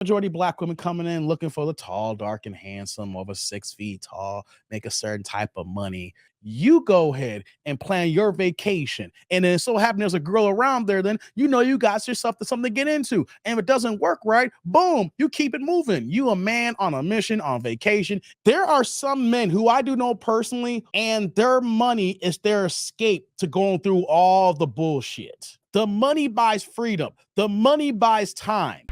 Majority black women coming in looking for the tall, dark, and handsome, over 6 feet tall, make a certain type of money. You go ahead and plan your vacation. And then so happen there's a girl around there, then you know you got yourself to something to get into. And if it doesn't work right, boom, you keep it moving. You a man on a mission, on vacation. There are some men who I do know personally, and their money is their escape to going through all the bullshit. The money buys freedom. The money buys time.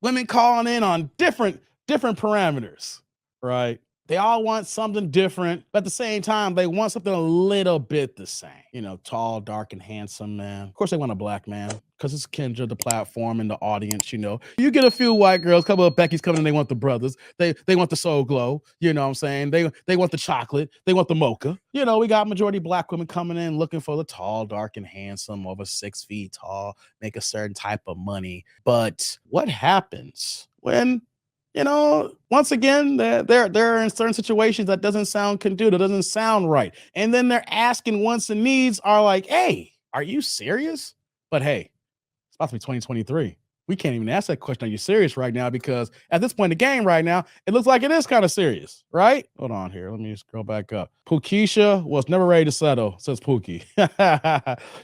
Women calling in on different parameters, right? They all want something different, but at the same time, they want something a little bit the same. You know, tall, dark, and handsome man. Of course, they want a black man because it's Kendra, the platform, and the audience. You know, you get a few white girls, a couple of Becky's coming in. They want the brothers. They want the soul glow. You know what I'm saying? They want the chocolate. They want the mocha. You know, we got majority black women coming in looking for the tall, dark, and handsome, over 6 feet tall, make a certain type of money. But what happens when once again, they're in certain situations that doesn't sound conducive, doesn't sound right. And then they're asking wants and needs are like, hey, are you serious? But hey, it's about to be 2023. We can't even ask that question. Are you serious right now? Because at this point in the game right now, it looks like it is kind of serious, right? Hold on here. Let me scroll back up. Pookiesha was never ready to settle, says Pookie.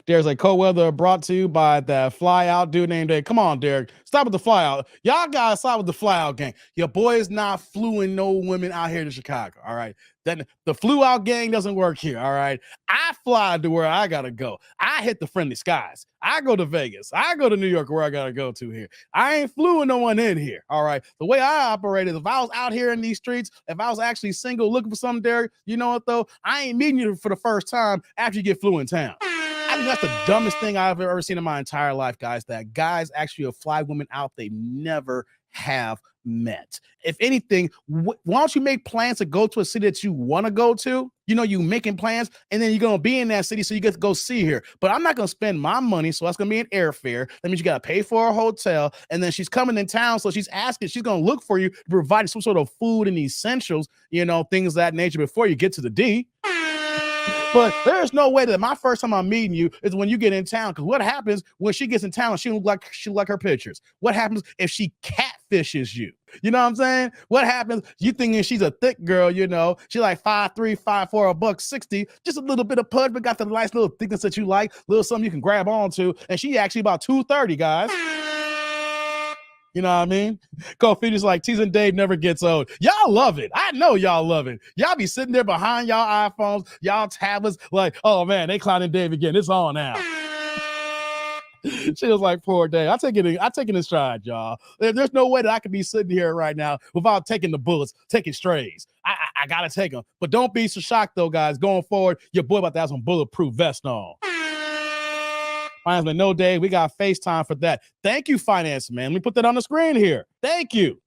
There's a cold weather brought to you by that fly out dude named Dave. Come on, Derek. Stop with the fly out. Y'all gotta stop with the fly out gang. Your boy is not fluing no women out here to Chicago. All right. Then the flew out gang doesn't work here. All right. I fly to where I gotta go. I hit the friendly skies. I go to Vegas. I go to New York where I gotta go to here. I ain't fluing no one in here. All right. The way I operate is if I was out here in these streets, if I was actually single looking for something, Derek, you know what though? I ain't meeting you for the first time after you get flew in town. I think that's the dumbest thing I've ever seen in my entire life, guys, that guys actually fly women out they never have met. If anything, why don't you make plans to go to a city that you want to go to? You know, you making plans and then you're going to be in that city so you get to go see her. But I'm not going to spend my money, so that's going to be an airfare. That means you got to pay for a hotel. And then she's coming in town, so she's going to look for you to provide some sort of food and essentials, things of that nature before you get to the D. But there's no way that my first time I'm meeting you is when you get in town. Because what happens when she gets in town and she look like her pictures? What happens if she catfishes you? You know what I'm saying? What happens? You thinking she's a thick girl, she like 5'3", 5'4", $160, just a little bit of pudge, but got the nice little thickness that you like, little something you can grab onto, and she actually about 230, guys. You know what I mean? Kofi is like, teasing Dave never gets old. Y'all love it. I know y'all love it. Y'all be sitting there behind y'all iPhones, y'all tablets, like, oh man, they clowning Dave again. It's on now. She was like, poor Dave. I take it in stride, y'all. There's no way that I could be sitting here right now without taking the bullets, taking strays. I gotta take them. But don't be so shocked though, guys. Going forward, your boy about to have some bulletproof vest on. Finance Man, no day. We got FaceTime for that. Thank you, Finance Man. Let me put that on the screen here. Thank you.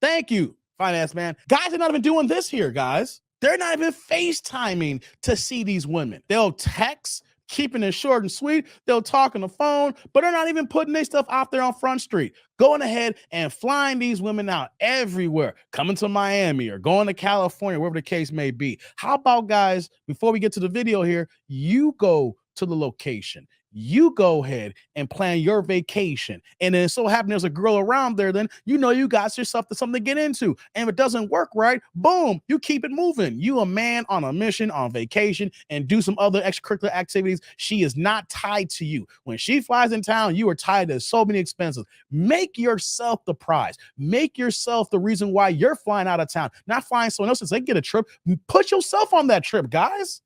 Thank you, Finance Man. Guys are not even doing this here, guys. They're not even FaceTiming to see these women. They'll text, keeping it short and sweet. They'll talk on the phone, but they're not even putting their stuff out there on Front Street. Going ahead and flying these women out everywhere, coming to Miami or going to California, wherever the case may be. How about, guys, before we get to the video here, you go to the location. You go ahead and plan your vacation. And then so happen there's a girl around there, then you know you got yourself to something to get into. And if it doesn't work right, boom, you keep it moving. You a man on a mission, on vacation, and do some other extracurricular activities. She is not tied to you. When she flies in town, you are tied to so many expenses. Make yourself the prize. Make yourself the reason why you're flying out of town, not flying someone else so they get a trip. Put yourself on that trip, guys.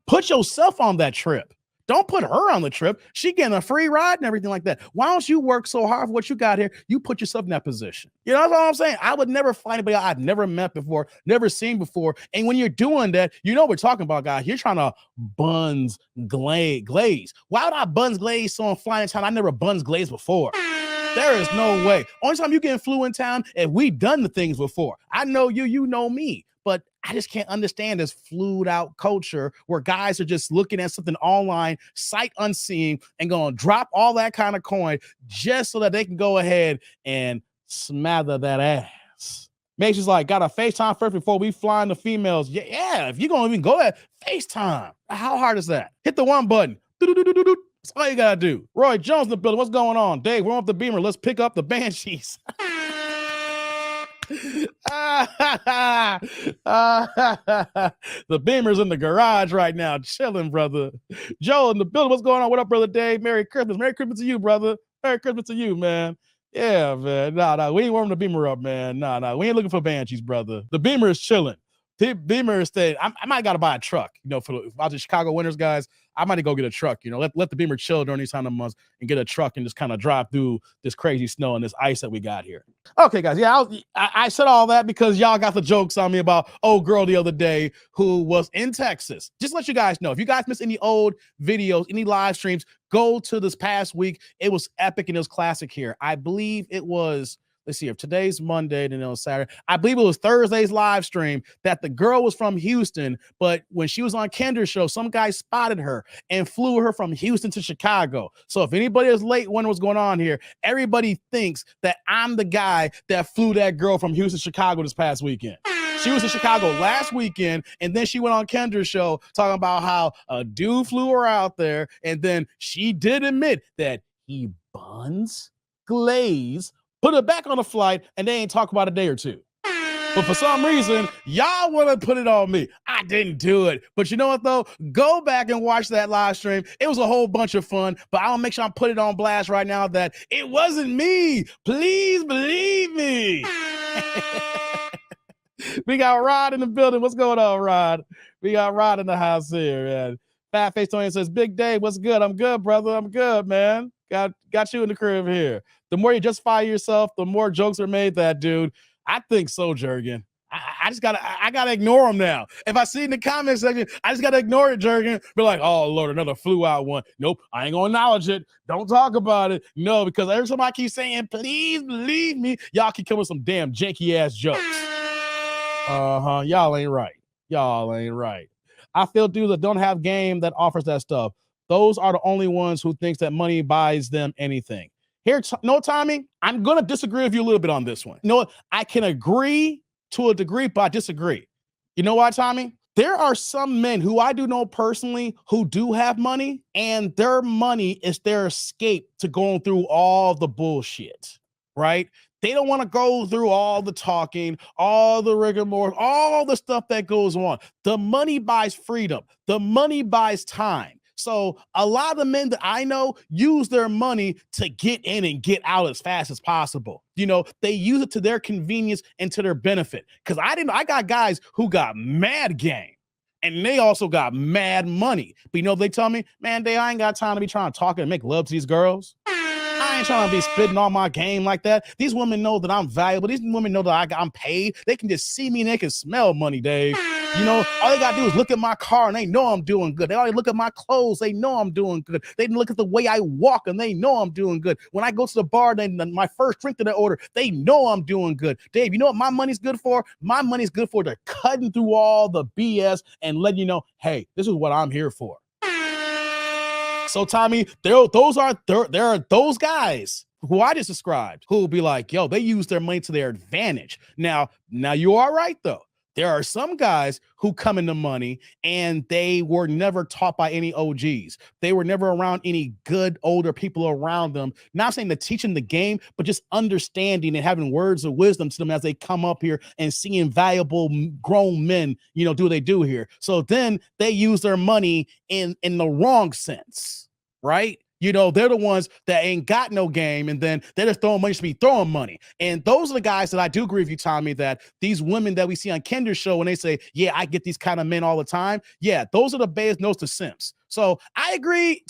Put yourself on that trip. Don't put her on the trip. She getting a free ride and everything like that. Why don't you work so hard for what you got here? You put yourself in that position. You know what I'm saying? I would never find anybody I've never met before, never seen before. And when you're doing that, you know what we're talking about, guys. You're trying to buns glaze. Why would I buns glaze someone flying in town? I never buns glaze before. There is no way. Only time you get flew in town if we done the things before. I know you, you know me. But I just can't understand this flued out culture where guys are just looking at something online, sight unseen, and going to drop all that kind of coin just so that they can go ahead and smother that ass. Macy's like, got a FaceTime first before we fly in the females. Yeah, if you're going to even go at FaceTime, how hard is that? Hit the one button. That's all you got to do. Roy Jones in the building. What's going on? Dave, we're off the Beamer. Let's pick up the Banshees. The Beamer's in the garage right now, chilling, brother. Joe in the building. What's going on? What up, brother Dave? Merry Christmas. Merry Christmas to you, brother. Merry Christmas to you, man. Yeah, man. Nah. We ain't warming the Beamer up, man. Nah. We ain't looking for Banshees, brother. The Beamer is chilling. The Beamer is staying. I might got to buy a truck, for the Chicago Winters guys. I might go get a truck, let the Beamer chill during these kind of months and get a truck and just kind of drive through this crazy snow and this ice that we got here. Okay, guys. Yeah, I said all that because y'all got the jokes on me about old girl the other day who was in Texas. Just to let you guys know, if you guys miss any old videos, any live streams, go to this past week. It was epic and it was classic here. I believe it was, let's see, if today's Monday, then it was Saturday. I believe it was Thursday's live stream that the girl was from Houston, but when she was on Kendra's show, some guy spotted her and flew her from Houston to Chicago. So if anybody is late wondering what's going on here, everybody thinks that I'm the guy that flew that girl from Houston to Chicago this past weekend. She was in Chicago last weekend, and then she went on Kendra's show talking about how a dude flew her out there, and then she did admit that he buns, glaze, put her back on the flight, and they ain't talk about a day or two. But for some reason, y'all want to put it on me. I didn't do it. But you know what, though? Go back and watch that live stream. It was a whole bunch of fun, but I'll make sure I put it on blast right now that it wasn't me. Please believe me. We got Rod in the building. What's going on, Rod? We got Rod in the house here, man. Fat Face Tony says, Big Dave, what's good? I'm good, brother. I'm good, man. Got you in the crib here. The more you justify yourself, the more jokes are made that, dude. I think so, Jurgen. I gotta ignore them now. If I see in the comment section, I just gotta ignore it, Jurgen. Be like, oh Lord, another flew out one. Nope, I ain't gonna acknowledge it. Don't talk about it. No, because every time I keep saying, please believe me, y'all keep coming with some damn janky ass jokes. Y'all ain't right. Y'all ain't right. I feel dudes that don't have game that offers that stuff. Those are the only ones who thinks that money buys them anything. Here, no, Tommy, I'm going to disagree with you a little bit on this one. You know what? I can agree to a degree, but I disagree. You know why, Tommy? There are some men who I do know personally who do have money, and their money is their escape to going through all the bullshit, right? They don't want to go through all the talking, all the rigor mortis, all the stuff that goes on. The money buys freedom. The money buys time. So a lot of the men that I know use their money to get in and get out as fast as possible. They use it to their convenience and to their benefit. Because I got guys who got mad game and they also got mad money. But they tell me, man, I ain't got time to be trying to talk and make love to these girls. I ain't trying to be spitting on my game like that. These women know that I'm valuable. These women know that I'm paid. They can just see me and they can smell money, Dave. All they got to do is look at my car and they know I'm doing good. They already look at my clothes. They know I'm doing good. They look at the way I walk and they know I'm doing good. When I go to the bar, my first drink that I order, they know I'm doing good. Dave, you know what my money's good for? My money's good for the cutting through all the BS and letting you know, hey, this is what I'm here for. So, Tommy, there are those guys who I just described who will be like, yo, they use their money to their advantage. Now you are right, though. There are some guys who come into money and they were never taught by any OGs. They were never around any good older people around them. Not saying to teach them the game, but just understanding and having words of wisdom to them as they come up here and seeing valuable grown men, do what they do here. So then they use their money in the wrong sense, right? They're the ones that ain't got no game, and then they're just throwing money to be throwing money. And those are the guys that I do agree with you, Tommy, that these women that we see on Kendra's show, when they say, yeah, I get these kind of men all the time. Yeah, those are the Bayes knows to simps. So I agree,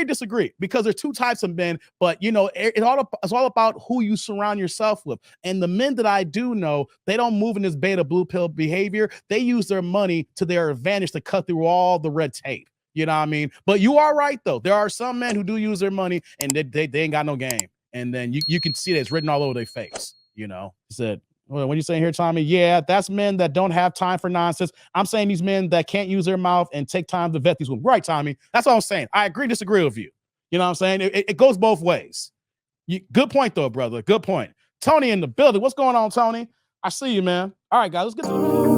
disagree, because there's two types of men, but it's all about who you surround yourself with. And the men that I do know, they don't move in this beta blue pill behavior. They use their money to their advantage to cut through all the red tape. You know what I mean? But you are right, though. There are some men who do use their money and they ain't got no game. And then you can see that it's written all over their face. He said, well, what are you saying here, Tommy? Yeah, that's men that don't have time for nonsense. I'm saying these men that can't use their mouth and take time to vet these women. Right, Tommy? That's all I'm saying. I agree, disagree with you. You know what I'm saying? It goes both ways. Good point, though, brother. Good point. Tony in the building. What's going on, Tony? I see you, man. All right, guys, let's get to the video.